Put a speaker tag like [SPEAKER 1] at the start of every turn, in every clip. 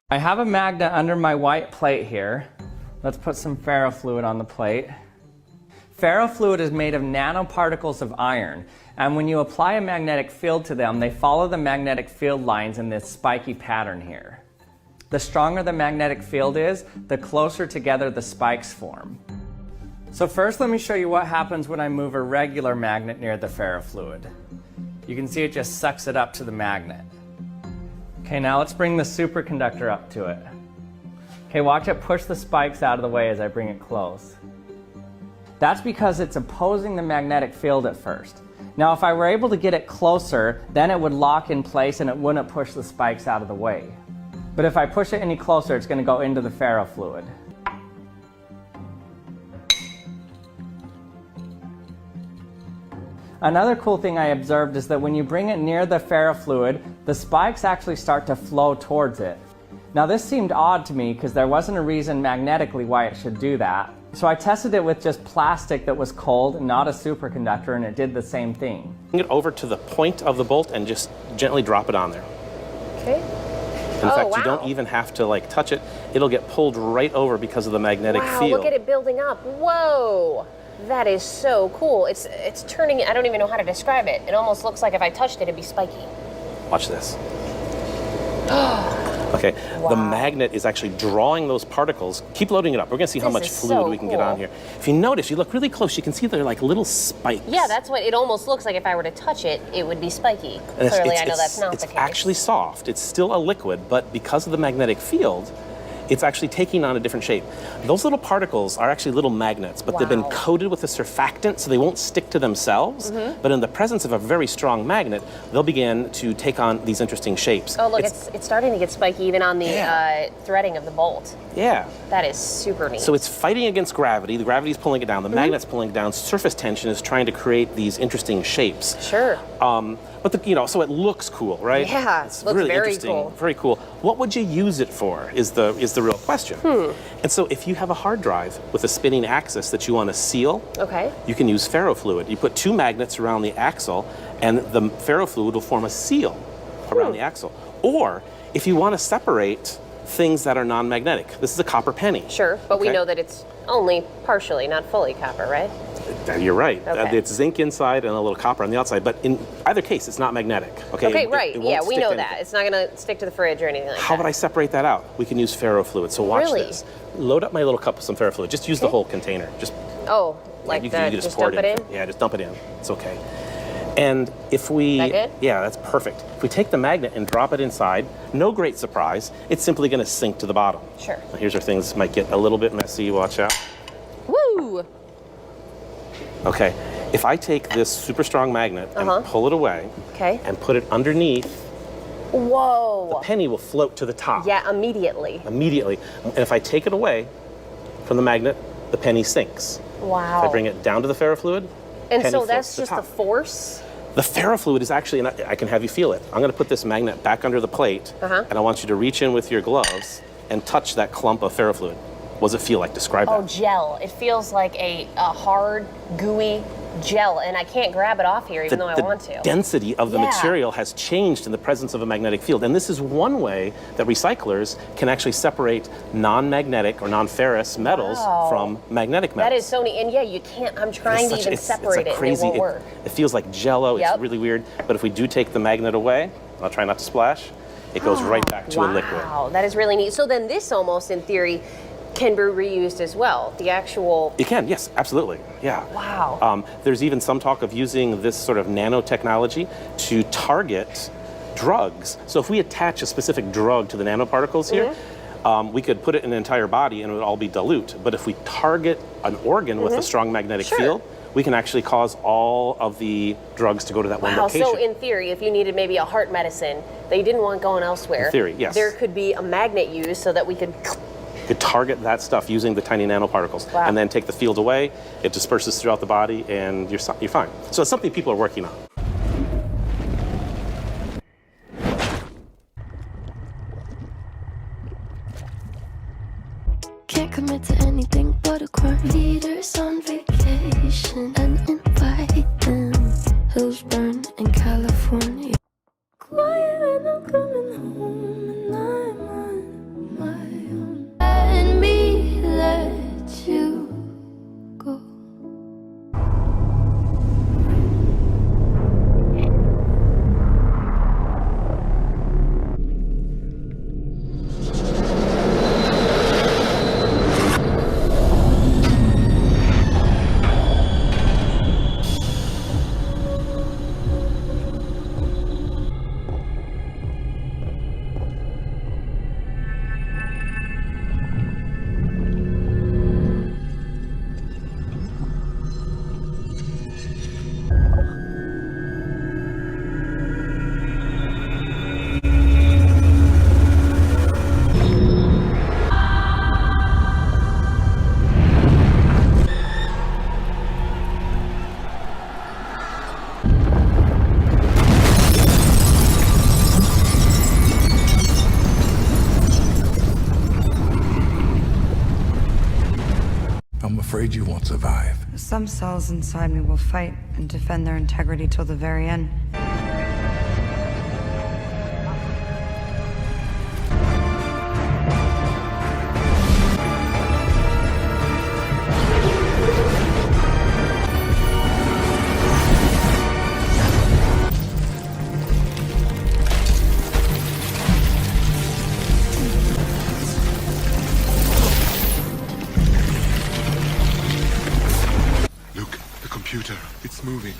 [SPEAKER 1] I have a magnet under my white plate here. Let's put some ferrofluid on the plate. Ferrofluid is made of nanoparticles of iron, and when you apply a magnetic field to them, they follow the magnetic field lines in this spiky pattern here. The stronger the magnetic field is, the closer together the spikes form. So first let me show you what happens when I move a regular magnet near the ferrofluid. You can see it just sucks it up to the magnet. Okay, now let's bring the superconductor up to it. Okay, watch it push the spikes out of the way as I bring it close. That's because it's opposing the magnetic field at first. Now if I were able to get it closer, then it would lock in place and it wouldn't push the spikes out of the way. But if I push it any closer, it's going to go into the ferrofluid. Another cool thing I observed is that when you bring it near the ferrofluid, the spikes actually start to flow towards it. Now this seemed odd to me because there wasn't a reason magnetically why it should do that. So I tested it with just plastic that was cold, not a superconductor, and it did the same thing.
[SPEAKER 2] Bring it over to the point of the bolt and just gently drop it on there.
[SPEAKER 3] Okay.
[SPEAKER 2] In fact, you don't even have to touch it. It'll get pulled right over because of the magnetic field.
[SPEAKER 3] Wow, look at it building up. Whoa. That is so cool. It's turning, I don't even know how to describe it. It almost looks like if I touched it, it'd be spiky.
[SPEAKER 2] Watch this. Okay, wow. The magnet is actually drawing those particles. Keep loading it up. We're going to see how much fluid we can get on here. If you notice, you look really close, you can see they're like little spikes.
[SPEAKER 3] Yeah, that's what it almost looks like. If I were to touch it, it would be spiky. Clearly, I know that's not the case.
[SPEAKER 2] It's actually soft. It's still a liquid, but because of the magnetic field, it's actually taking on a different shape. Those little particles are actually little magnets, but they've been coated with a surfactant so they won't stick to themselves. But in the presence of a very strong magnet, they'll begin to take on these interesting shapes.
[SPEAKER 3] Oh, look, it's starting to get spiky even on the threading of the bolt.
[SPEAKER 2] Yeah.
[SPEAKER 3] That is super neat.
[SPEAKER 2] So it's fighting against gravity. The gravity is pulling it down. The magnet's pulling it down. Surface tension is trying to create these interesting shapes.
[SPEAKER 3] Sure.
[SPEAKER 2] But so it looks cool, right?
[SPEAKER 3] Yeah,
[SPEAKER 2] it's
[SPEAKER 3] looks
[SPEAKER 2] really
[SPEAKER 3] very
[SPEAKER 2] interesting,
[SPEAKER 3] cool.
[SPEAKER 2] Very cool. What would you use it for? Is the real question. And so if you have a hard drive with a spinning axis that you want to seal, you can use ferrofluid. You put two magnets around the axle, and the ferrofluid will form a seal around the axle. Or if you want to separate things that are non-magnetic, this is a copper penny.
[SPEAKER 3] Sure, but we know that it's only partially, not fully copper, right?
[SPEAKER 2] You're right. It's zinc inside and a little copper on the outside, but in either case, it's not magnetic. Okay,
[SPEAKER 3] right. Yeah, we know that. It's not going to stick to the fridge or anything like that.
[SPEAKER 2] How would I separate that out? We can use ferrofluid. So watch this. Load up my little cup with some ferrofluid. Just use the whole container. Just
[SPEAKER 3] you just dump it in?
[SPEAKER 2] Yeah, just dump it in. It's okay. And if we...
[SPEAKER 3] That good?
[SPEAKER 2] Yeah, that's perfect. If we take the magnet and drop it inside, no great surprise, it's simply going to sink to the bottom.
[SPEAKER 3] Sure.
[SPEAKER 2] Now, here's where things might get a little bit messy. Watch out.
[SPEAKER 3] Woo!
[SPEAKER 2] Okay, if I take this super strong magnet and pull it away and put it underneath, the penny will float to the top.
[SPEAKER 3] Yeah, immediately.
[SPEAKER 2] Immediately. And if I take it away from the magnet, the penny sinks.
[SPEAKER 3] Wow.
[SPEAKER 2] If I bring it down to the ferrofluid,
[SPEAKER 3] and so that's just the force?
[SPEAKER 2] The ferrofluid is actually, and I can have you feel it. I'm going to put this magnet back under the plate, and I want you to reach in with your gloves and touch that clump of ferrofluid. What does it feel like? Describe that.
[SPEAKER 3] Oh, gel. It feels like a hard, gooey gel, and I can't grab it off here even though I want to.
[SPEAKER 2] The density of the material has changed in the presence of a magnetic field, and this is one way that recyclers can actually separate non-magnetic or non-ferrous metals from magnetic metals.
[SPEAKER 3] That is so neat, and yeah, you can't, I'm trying to even separate it, and it won't work.
[SPEAKER 2] It feels like Jell-O, it's really weird, but if we do take the magnet away, I'll try not to splash, it goes right back to a liquid.
[SPEAKER 3] Wow, that is really neat. So then this almost, in theory, can be reused as well, the actual...
[SPEAKER 2] It can, yes, absolutely, yeah.
[SPEAKER 3] Wow.
[SPEAKER 2] There's even some talk of using this sort of nanotechnology to target drugs. So if we attach a specific drug to the nanoparticles here, we could put it in an entire body and it would all be dilute. But if we target an organ with a strong magnetic field, we can actually cause all of the drugs to go to that one location.
[SPEAKER 3] So in theory, if you needed maybe a heart medicine that you didn't want going elsewhere,
[SPEAKER 2] in theory, yes,
[SPEAKER 3] there could be a magnet used so that we could
[SPEAKER 2] target that stuff using the tiny nanoparticles, and then take the field away, it disperses throughout the body, and you're fine. So it's something people are working on.
[SPEAKER 4] Can't commit to anything but a crime. Leaders on vacation and invite them. Hills burn in California. Quiet when I'm coming home and I'm
[SPEAKER 5] afraid you won't survive.
[SPEAKER 6] Some cells inside me will fight and defend their integrity till the very end.
[SPEAKER 5] It's moving.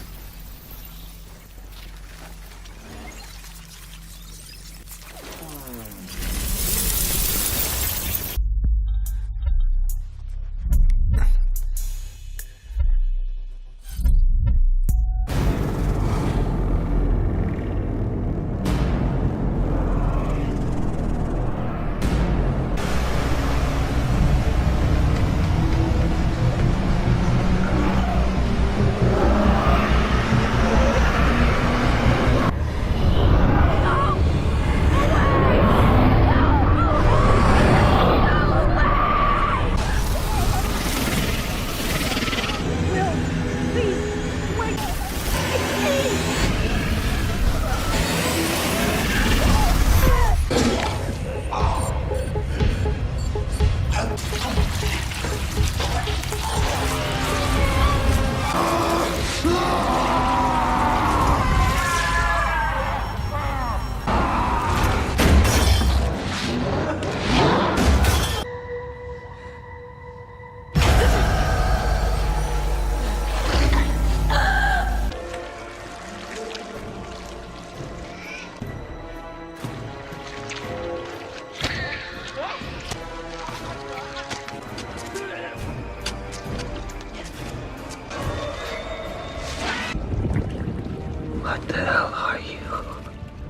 [SPEAKER 7] What the hell are you?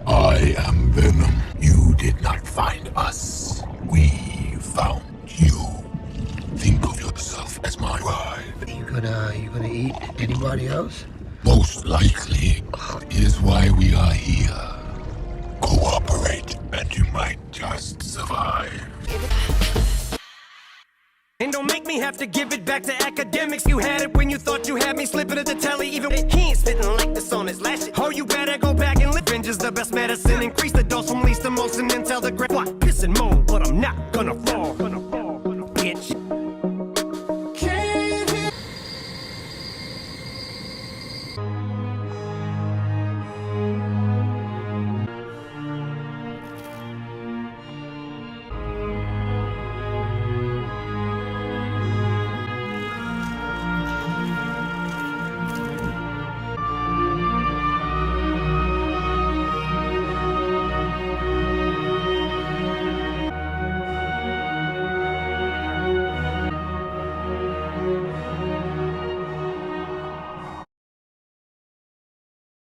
[SPEAKER 5] I am Venom. You did not find us. We found you. Think of yourself as my bride.
[SPEAKER 7] You gonna eat anybody else?
[SPEAKER 5] Most likely is why we are here. Cooperate, and you might just survive.
[SPEAKER 8] And don't make me have to give it back to academics. You had it when you thought you had me slipping at the telly. Even he ain't spitting like this on his last shit. Oh, you better go back and live. Revenge is the best medicine. Increase the dose from least to most and then tell the great. What? Piss and moan, but I'm not gonna fall.